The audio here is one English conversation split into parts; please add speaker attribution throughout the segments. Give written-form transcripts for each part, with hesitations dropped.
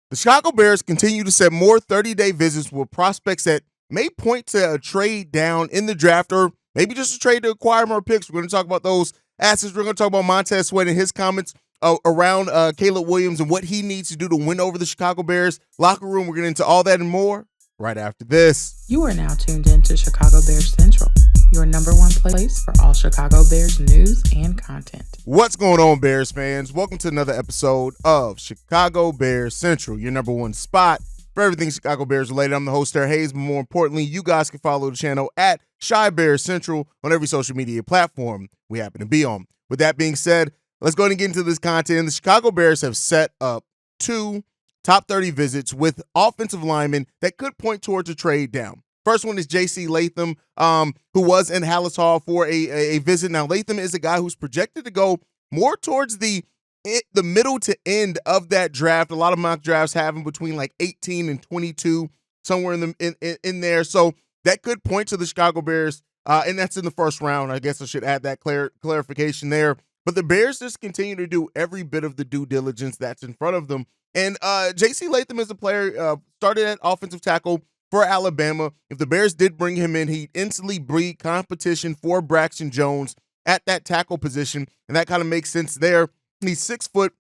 Speaker 1: The Chicago Bears continue to set more 30-day visits with prospects that may point to a trade down in the draft or maybe just a trade to acquire more picks. We're going to talk about those assets. We're going to talk about Montez Sweat and his comments around Caleb Williams and what he needs to do to win over the Chicago Bears locker room. We're getting into all that and more right after this.
Speaker 2: You are now tuned in to Chicago Bears Central, your number one place for all Chicago Bears news and content.
Speaker 1: What's going on, Bears fans? Welcome to another episode of Chicago Bears Central, your number one spot for everything Chicago Bears related. I'm the host, Haize, but more importantly, you guys can follow the channel at Chi Bears Central on every social media platform we happen to be on. With that being said, let's go ahead and get into this content. The Chicago Bears have set up two top 30 visits with offensive linemen that could point towards a trade down. First one is J.C. Latham, who was in Haize Hall for a visit. Now, Latham is a guy who's projected to go more towards the middle to end of that draft. A lot of mock drafts have him between like 18 and 22, somewhere in there. So that could point to the Chicago Bears, and that's in the first round. I guess I should add that clarification there. But the Bears just continue to do every bit of the due diligence that's in front of them. And J.C. Latham is a player, started at offensive tackle for Alabama. If the Bears did bring him in, he'd instantly breed competition for Braxton Jones at that tackle position, and that kind of makes sense there. He's 6 foot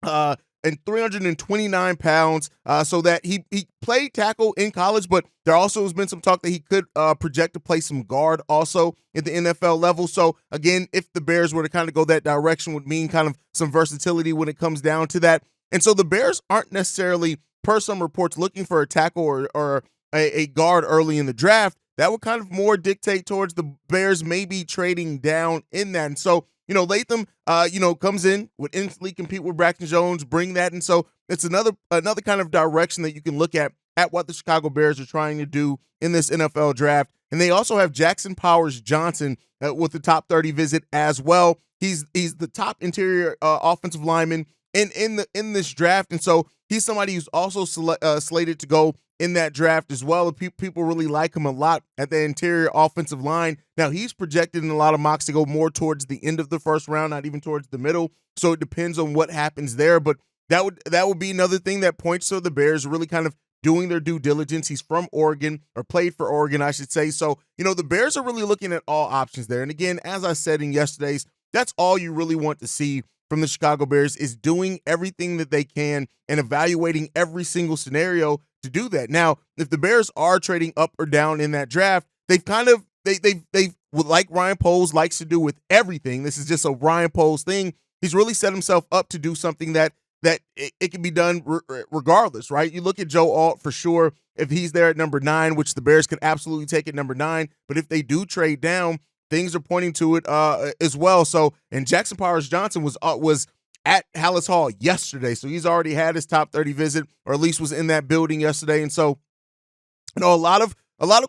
Speaker 1: and 329 pounds, so that he played tackle in college, but there also has been some talk that he could project to play some guard also at the NFL level. So again, if the Bears were to kind of go that direction, would mean kind of some versatility when it comes down to that. And so the Bears aren't necessarily, per some reports, looking for a tackle or a guard early in the draft. That would kind of more dictate towards the Bears maybe trading down in that. And so, Latham, comes in, would instantly compete with Braxton Jones, bring that. And so it's another kind of direction that you can look at what the Chicago Bears are trying to do in this NFL draft. And they also have Jackson Powers Johnson with the top 30 visit as well. He's the top interior offensive lineman in this draft, and so he's somebody who's also slated to go in that draft as well. People really like him a lot at the interior offensive line. Now, he's projected in a lot of mocks to go more towards the end of the first round, not even towards the middle. So it depends on what happens there. But that would be another thing that points to the Bears really kind of doing their due diligence. He's from Oregon, or played for Oregon, I should say. So, the Bears are really looking at all options there. And again, as I said in yesterday's, that's all you really want to see from the Chicago Bears, is doing everything that they can and evaluating every single scenario to do that. Now, if the Bears are trading up or down in that draft, they've like Ryan Poles likes to do with everything. This is just a Ryan Poles thing. He's really set himself up to do something that it can be done regardless, right? You look at Joe Alt for sure. If he's there at number 9, which the Bears could absolutely take at number 9, but if they do trade down, things are pointing to it as well. So, and Jackson Powers Johnson was at Haize Hall yesterday, so he's already had his top 30 visit, or at least was in that building yesterday. And so, a lot of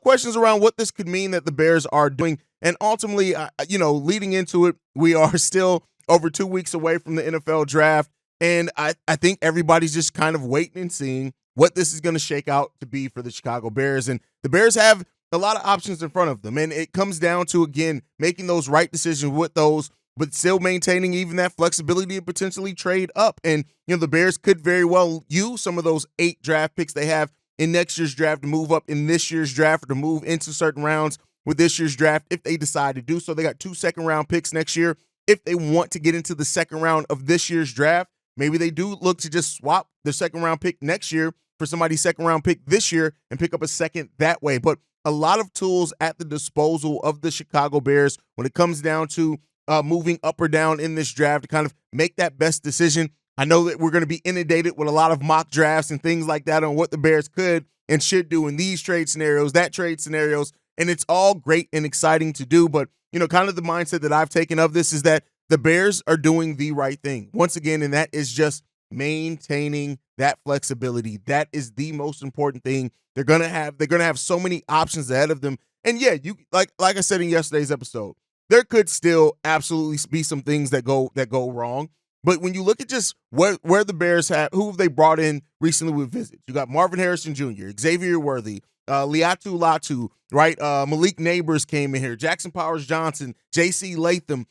Speaker 1: questions around what this could mean that the Bears are doing. And ultimately, leading into it, we are still over 2 weeks away from the NFL draft, and I think everybody's just kind of waiting and seeing what this is going to shake out to be for the Chicago Bears. And the Bears have a lot of options in front of them, and it comes down to, again, making those right decisions with those, but still maintaining even that flexibility to potentially trade up. And the Bears could very well use some of those 8 draft picks they have in next year's draft to move up in this year's draft, or to move into certain rounds with this year's draft if they decide to do so. They got 2 second-round picks next year. If they want to get into the second round of this year's draft, maybe they do look to just swap their second-round pick next year for somebody's second-round pick this year and pick up a second that way. But a lot of tools at the disposal of the Chicago Bears when it comes down to moving up or down in this draft to kind of make that best decision. I know that we're going to be inundated with a lot of mock drafts and things like that on what the Bears could and should do in these trade scenarios, that trade scenarios, and it's all great and exciting to do. But, kind of the mindset that I've taken of this is that the Bears are doing the right thing once again, and that is just maintaining that flexibility. That is the most important thing. They're gonna have so many options ahead of them. And yeah, you like I said in yesterday's episode, there could still absolutely be some things that go wrong. But when you look at just where the Bears have, who have they brought in recently with visits? You got Marvin Harrison Jr., Xavier Worthy, Liatu Latu, right? Malik Neighbors came in here, Jackson Powers Johnson, J.C. Latham.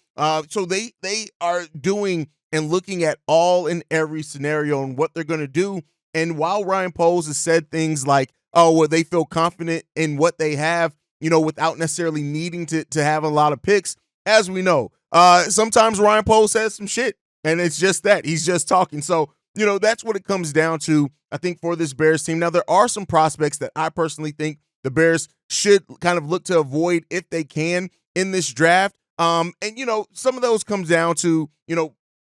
Speaker 1: So they are doing and looking at all and every scenario and what they're going to do And while Ryan Poles has said things like, oh, well, they feel confident in what they have, without necessarily needing to have a lot of picks, as we know, sometimes Ryan Poles says some shit, and it's just that. He's just talking. So, that's what it comes down to, I think, for this Bears team. Now, there are some prospects that I personally think the Bears should kind of look to avoid if they can in this draft. And some of those comes down to,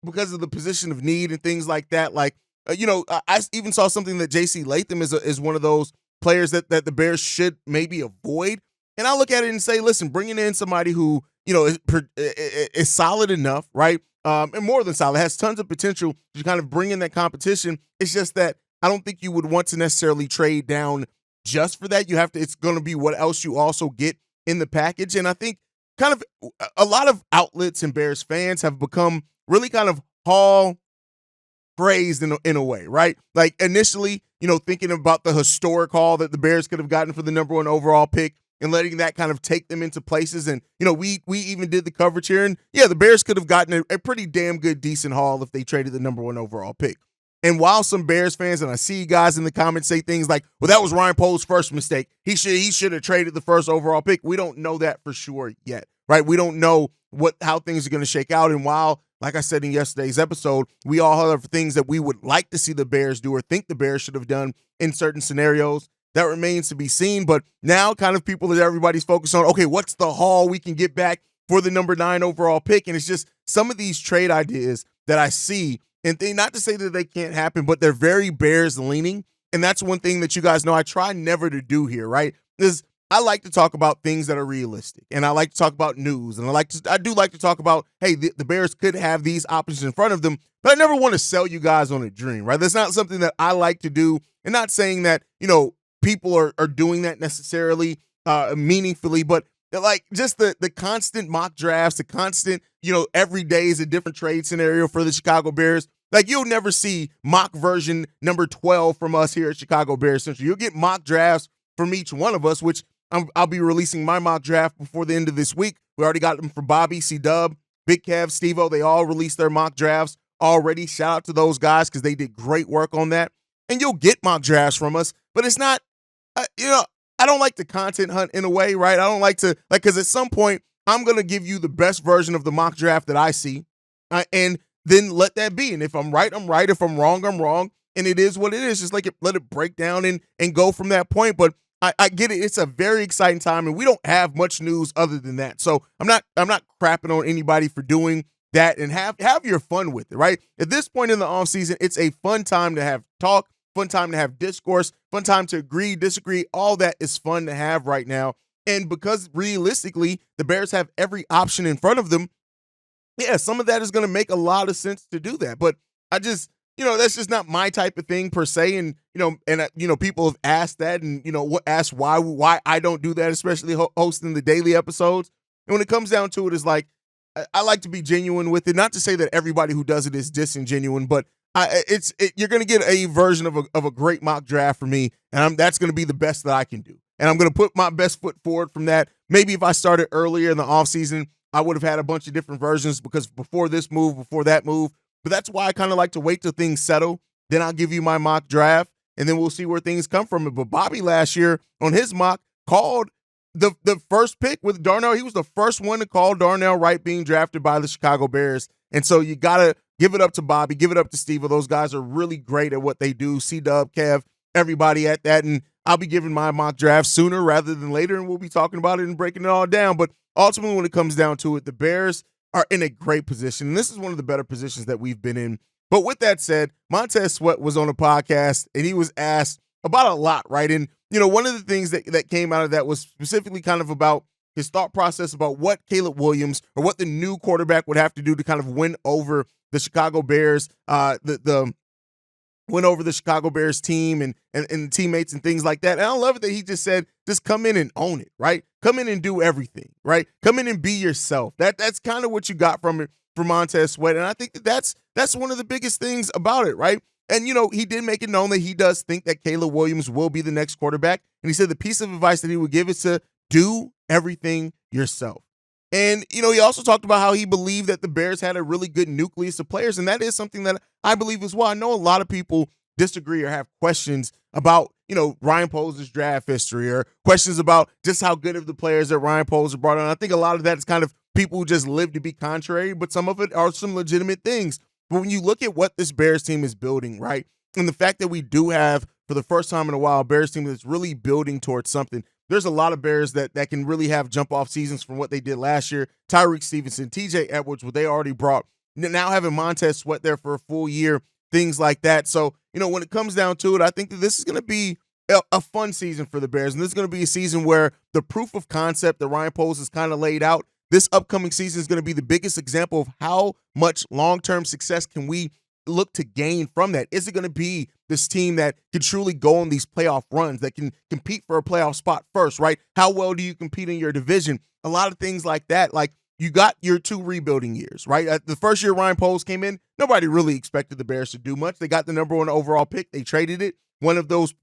Speaker 1: because of the position of need and things like that. Like, I even saw something that J.C. Latham is one of those players that the Bears should maybe avoid. And I look at it and say, listen, bringing in somebody who, is solid enough, right? And more than solid, has tons of potential to kind of bring in that competition. It's just that I don't think you would want to necessarily trade down just for that. It's going to be what else you also get in the package. And I think kind of a lot of outlets and Bears fans have become really kind of Hall praised in a way, right? Like initially, thinking about the historic haul that the Bears could have gotten for the number 1 overall pick and letting that kind of take them into places. And, we even did the coverage here. And, yeah, the Bears could have gotten a pretty damn good, decent haul if they traded the number 1 overall pick. And while some Bears fans, and I see guys in the comments say things like, well, that was Ryan Poles' first mistake. He should have traded the first overall pick. We don't know that for sure yet, right? We don't know how things are going to shake out. And while, like I said in yesterday's episode, we all have things that we would like to see the Bears do or think the Bears should have done in certain scenarios. That remains to be seen. But now kind of everybody's focused on, okay, what's the haul we can get back for the number 9 overall pick? And it's just some of these trade ideas that I see, and not to say that they can't happen, but they're very Bears leaning. And that's one thing that you guys know I try never to do here, right? Is I like to talk about things that are realistic, and I like to talk about news, and I do like to talk about, hey, the Bears could have these options in front of them, but I never want to sell you guys on a dream, right? That's not something that I like to do, and not saying that, people are doing that necessarily meaningfully, but like just the constant mock drafts, the constant, every day is a different trade scenario for the Chicago Bears. Like you'll never see mock version number 12 from us here at Chicago Bears Central. You'll get mock drafts from each one of us, which I'll be releasing my mock draft before the end of this week. We already got them from Bobby, C-Dub, Big Kev, Steve-O. They all released their mock drafts already. Shout out to those guys because they did great work on that. And you'll get mock drafts from us, but it's not, I don't like to content hunt in a way, right? I don't like to, because at some point, I'm going to give you the best version of the mock draft that I see, and then let that be. And if I'm right, I'm right. If I'm wrong, I'm wrong. And it is what it is. Just let it break down and go from that point. But I get it. It's a very exciting time, and we don't have much news other than that. So I'm not crapping on anybody for doing that, and have your fun with it, right? At this point in the offseason, it's a fun time to have talk, fun time to have discourse, fun time to agree, disagree. All that is fun to have right now. And because realistically, the Bears have every option in front of them, yeah, some of that is going to make a lot of sense to do that. But I just, that's just not my type of thing per se. And, people have asked that and, asked why I don't do that, especially hosting the daily episodes. And when it comes down to it, it's like, I like to be genuine with it. Not to say that everybody who does it is disingenuine, but you're going to get a version of a great mock draft from me, and that's going to be the best that I can do. And I'm going to put my best foot forward from that. Maybe if I started earlier in the offseason, I would have had a bunch of different versions because before this move, before that move. But that's why I kind of like to wait till things settle. Then I'll give you my mock draft, and then we'll see where things come from. But Bobby last year on his mock called the first pick with Darnell. He was the first one to call Darnell Wright being drafted by the Chicago Bears. And so you got to give it up to Bobby, give it up to Steve. Those guys are really great at what they do. C-Dub, Kev, everybody at that. And I'll be giving my mock draft sooner rather than later, and we'll be talking about it and breaking it all down. But ultimately, when it comes down to it, the Bears are in a great position. And this is one of the better positions that we've been in. But with that said, Montez Sweat was on a podcast, and he was asked about a lot, right? And, one of the things that came out of that was specifically kind of about his thought process about what Caleb Williams or what the new quarterback would have to do to kind of win over the Chicago Bears, win over the Chicago Bears team and the teammates and things like that. And I love it that he just said, just come in and own it, right? Come in and do everything, right? Come in and be yourself. That's kind of what you got from it, from Montez Sweat. And I think that's one of the biggest things about it, right? And, he did make it known that he does think that Caleb Williams will be the next quarterback. And he said the piece of advice that he would give is to do everything yourself. And, he also talked about how he believed that the Bears had a really good nucleus of players. And that is something that I believe as well. I know a lot of people disagree or have questions about, Ryan Poles' draft history or questions about just how good of the players that Ryan Poles brought on. I think a lot of that is kind of people who just live to be contrary, but some of it are some legitimate things. But when you look at what this Bears team is building, right, and the fact that we do have, for the first time in a while, a Bears team that's really building towards something, there's a lot of Bears that can really have jump-off seasons from what they did last year. Tyreek Stevenson, TJ Edwards, what they already brought, now having Montez Sweat there for a full year, things like that. So, when it comes down to it, I think that this is going to be a fun season for the Bears, and this is going to be a season where the proof of concept that Ryan Poles has kind of laid out, this upcoming season is going to be the biggest example of how much long-term success can we look to gain from that. Is it going to be this team that can truly go on these playoff runs, that can compete for a playoff spot first, right? How well do you compete in your division? A lot of things like that. Like, you got your 2 rebuilding years, right? The first year Ryan Poles came in, nobody really expected the Bears to do much. They got the number 1 overall pick. They traded it. One of those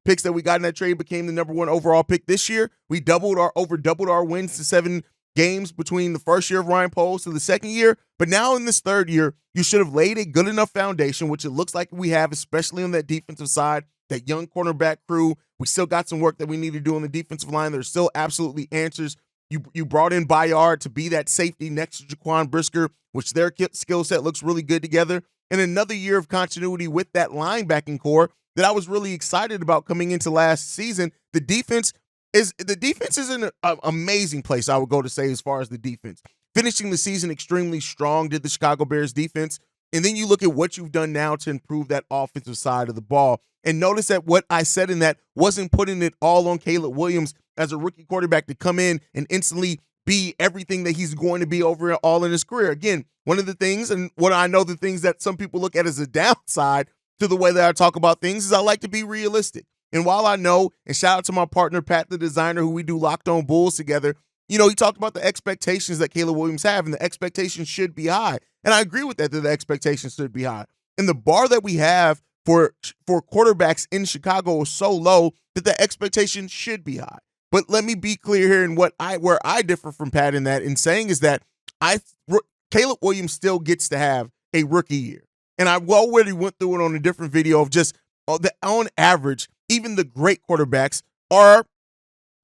Speaker 1: picks that we got in that trade became the number 1 overall pick this year. We doubled our wins to 7 games between the first year of Ryan Poles to the second year. But now in this third year, you should have laid a good enough foundation, which it looks like we have, especially on that defensive side, that young cornerback crew. We still got some work that we need to do on the defensive line. There's still absolutely answers. You brought in Bayard to be that safety next to Jaquan Brisker, which their skill set looks really good together. And another year of continuity with that linebacking core that I was really excited about coming into last season. The defense is in an amazing place, I would go to say, as far as the defense. Finishing the season extremely strong did the Chicago Bears defense. And then you look at what you've done now to improve that offensive side of the ball. And notice that what I said in that wasn't putting it all on Caleb Williams as a rookie quarterback to come in and instantly be everything that he's going to be all in his career. Again, one of the things, and what I know the things that some people look at as a downside to the way that I talk about things, is I like to be realistic. And while I know, and shout out to my partner, Pat, the designer, who we do Locked On Bulls together, he talked about the expectations that Caleb Williams have, and the expectations should be high. And I agree with that the expectations should be high. And the bar that we have for quarterbacks in Chicago is so low that the expectation should be high. But let me be clear here, and where I differ from Pat in saying is that Caleb Williams still gets to have a rookie year. And I already went through it on a different video of just on average, even the great quarterbacks are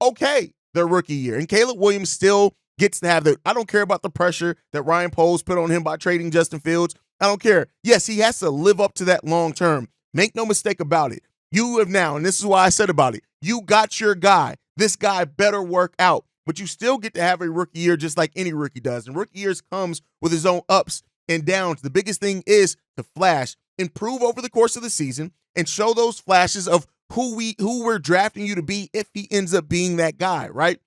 Speaker 1: okay their rookie year. And Caleb Williams still gets to have I don't care about the pressure that Ryan Poles put on him by trading Justin Fields. I don't care. Yes, he has to live up to that long term. Make no mistake about it. You have now, and this is why I said about it, you got your guy. This guy better work out. But you still get to have a rookie year just like any rookie does. And rookie years comes with his own ups and downs. The biggest thing is to flash, improve over the course of the season, and show those flashes of who we're drafting you to be if he ends up being that guy, right?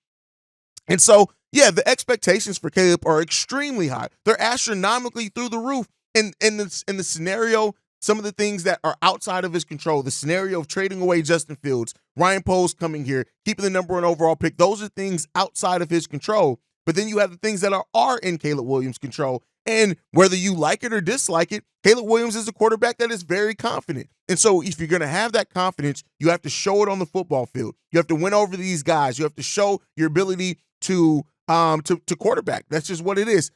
Speaker 1: And so, yeah, the expectations for Caleb are extremely high. They're astronomically through the roof. In the scenario, some of the things that are outside of his control, the scenario of trading away Justin Fields, Ryan Poles coming here, keeping the number 1 overall pick, those are things outside of his control. But then you have the things that are in Caleb Williams' control. And whether you like it or dislike it, Caleb Williams is a quarterback that is very confident. And so if you're going to have that confidence, you have to show it on the football field. You have to win over these guys. You have to show your ability to quarterback. That's just what it is.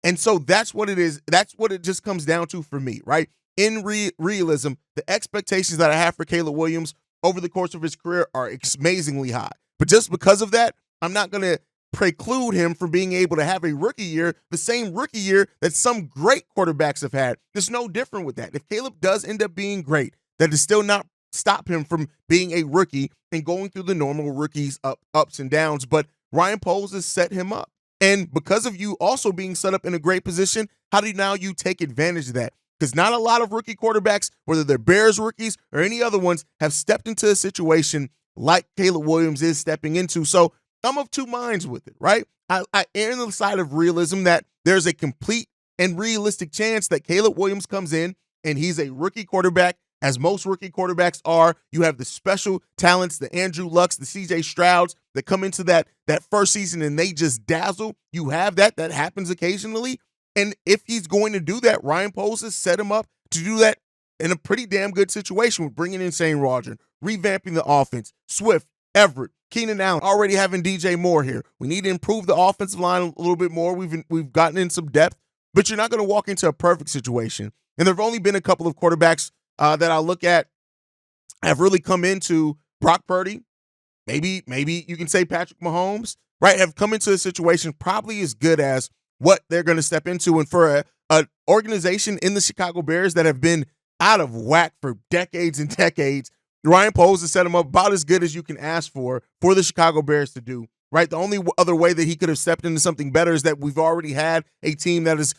Speaker 1: And so that's what it is. That's what it just comes down to for me, right? In realism, the expectations that I have for Caleb Williams over the course of his career are amazingly high. But just because of that, I'm not going to preclude him from being able to have a rookie year, the same rookie year that some great quarterbacks have had. There's no different with that. If Caleb does end up being great, that does still not stop him from being a rookie and going through the normal rookies ups and downs. But Ryan Poles has set him up. And because of you also being set up in a great position, how do you take advantage of that? Because not a lot of rookie quarterbacks, whether they're Bears rookies or any other ones, have stepped into a situation like Caleb Williams is stepping into. So I'm of two minds with it, right? I err on the side of realism that there's a complete and realistic chance that Caleb Williams comes in and he's a rookie quarterback, as most rookie quarterbacks are. You have the special talents, the Andrew Lucks, the CJ Strouds that come into that first season and they just dazzle. You have that happens occasionally. And if he's going to do that, Ryan Poles has set him up to do that in a pretty damn good situation with bringing in Shane Waldron, revamping the offense, Swift, Everett, Keenan Allen, already having DJ Moore here. We need to improve the offensive line a little bit more. We've gotten in some depth, but you're not going to walk into a perfect situation. And there have only been a couple of quarterbacks that I look at have really come into Brock Purdy. Maybe you can say Patrick Mahomes, right? Have come into a situation probably as good as what they're going to step into. And for an organization in the Chicago Bears that have been out of whack for decades and decades, Ryan Poles has set them up about as good as you can ask for the Chicago Bears to do, right? The only other way that he could have stepped into something better is that we've already had a team that is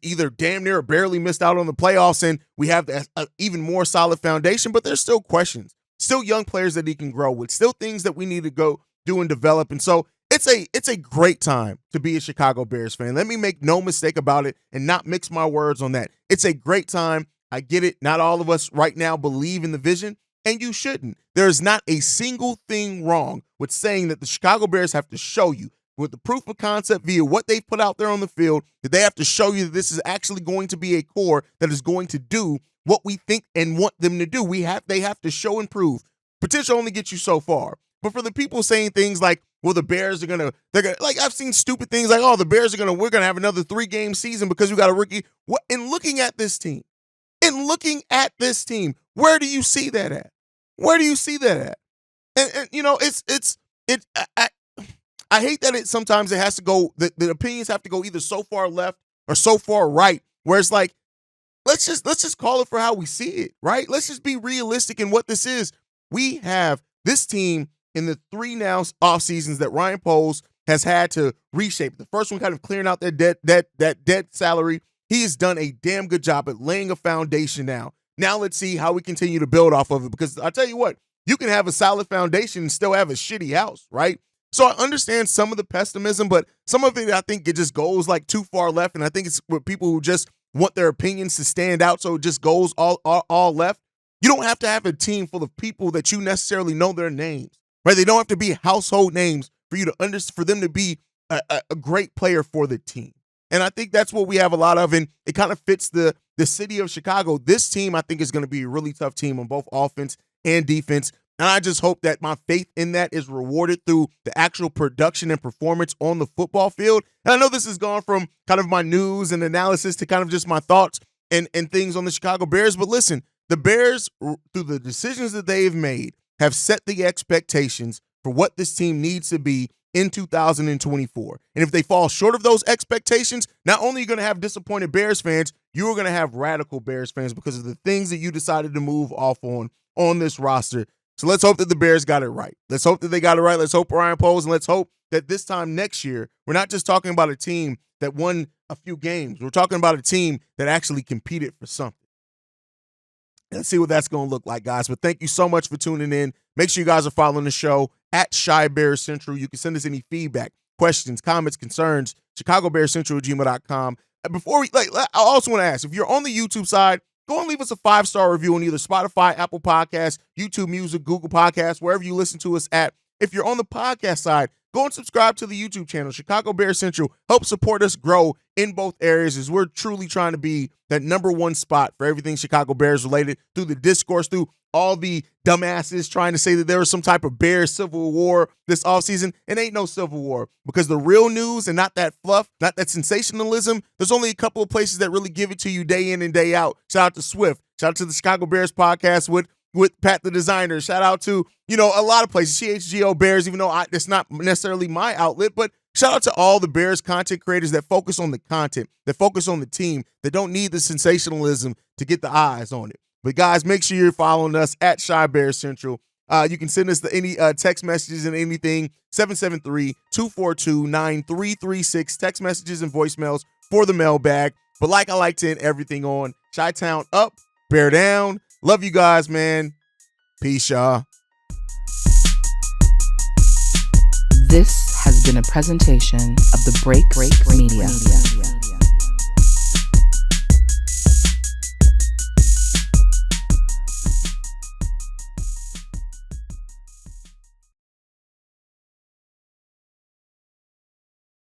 Speaker 1: either damn near or barely missed out on the playoffs, and we have an even more solid foundation, but there's still questions, still young players that he can grow with, still things that we need to go do and develop. And so it's a great time to be a Chicago Bears fan. Let me make no mistake about it and not mix my words on that. It's a great time. I get it. Not all of us right now believe in the vision, and you shouldn't. There is not a single thing wrong with saying that the Chicago Bears have to show you with the proof of concept via what they've put out there on the field, that they have to show you that this is actually going to be a core that is going to do what we think and want them to do. They have to show and prove. Potential only gets you so far. But for the people saying things like, well, the Bears they're gonna, like, I've seen stupid things like, oh, we're gonna have another 3-game season because we got a rookie. What? In looking at this team, where do you see that at? Where do you see that at? And you know, I hate that sometimes it has to go, the opinions have to go either so far left or so far right, where it's like, let's just call it for how we see it, right? Let's just be realistic in what this is. We have this team in the 3 now off seasons that Ryan Poles has had to reshape. The first one kind of clearing out that dead salary. He has done a damn good job at laying a foundation now. Now let's see how we continue to build off of it, because I tell you what, you can have a solid foundation and still have a shitty house, right? So I understand some of the pessimism, but some of it I think it just goes like too far left, and I think it's with people who just want their opinions to stand out, so it just goes all left. You don't have to have a team full of people that you necessarily know their names, right? They don't have to be household names for you to for them to be a great player for the team. And I think that's what we have a lot of, and it kind of fits the city of Chicago. This team, I think, is going to be a really tough team on both offense and defense. And I just hope that my faith in that is rewarded through the actual production and performance on the football field. And I know this has gone from kind of my news and analysis to kind of just my thoughts and things on the Chicago Bears. But listen, the Bears, through the decisions that they've made, have set the expectations for what this team needs to be in 2024. And if they fall short of those expectations, not only are you going to have disappointed Bears fans, you're going to have radical Bears fans because of the things that you decided to move off on this roster. So let's hope that the Bears got it right. Let's hope that they got it right. Let's hope Ryan Poles, and let's hope that this time next year, we're not just talking about a team that won a few games. We're talking about a team that actually competed for something. Let's see what that's going to look like, guys. But thank you so much for tuning in. Make sure you guys are following the show at Shy Bears Central. You can send us any feedback, questions, comments, concerns, ChicagoBearsCentral@gmail.com. And before I also want to ask, if you're on the YouTube side, go and leave us a 5-star review on either Spotify, Apple Podcasts, YouTube Music, Google Podcasts, wherever you listen to us at. If you're on the podcast side, go and subscribe to the YouTube channel, Chicago Bears Central. Help support us grow in both areas, as we're truly trying to be that #1 spot for everything Chicago Bears related, through the discourse, through all the dumbasses trying to say that there was some type of Bears civil war this offseason. It ain't no civil war, because the real news, and not that fluff, not that sensationalism, there's only a couple of places that really give it to you day in and day out. Shout out to Swift. Shout out to the Chicago Bears podcast with Pat the Designer. Shout out to, a lot of places. CHGO Bears, even though that's not necessarily my outlet, but shout out to all the Bears content creators that focus on the content, that focus on the team, that don't need the sensationalism to get the eyes on it. But guys, make sure you're following us at Shy Bears Central. You can send us any text messages and anything, 773-242-9336, text messages and voicemails for the mailbag. But like I like to end everything on, Chi-Town up, Bear down. Love you guys, man. Peace, y'all.
Speaker 2: This has been a presentation of the Break Media.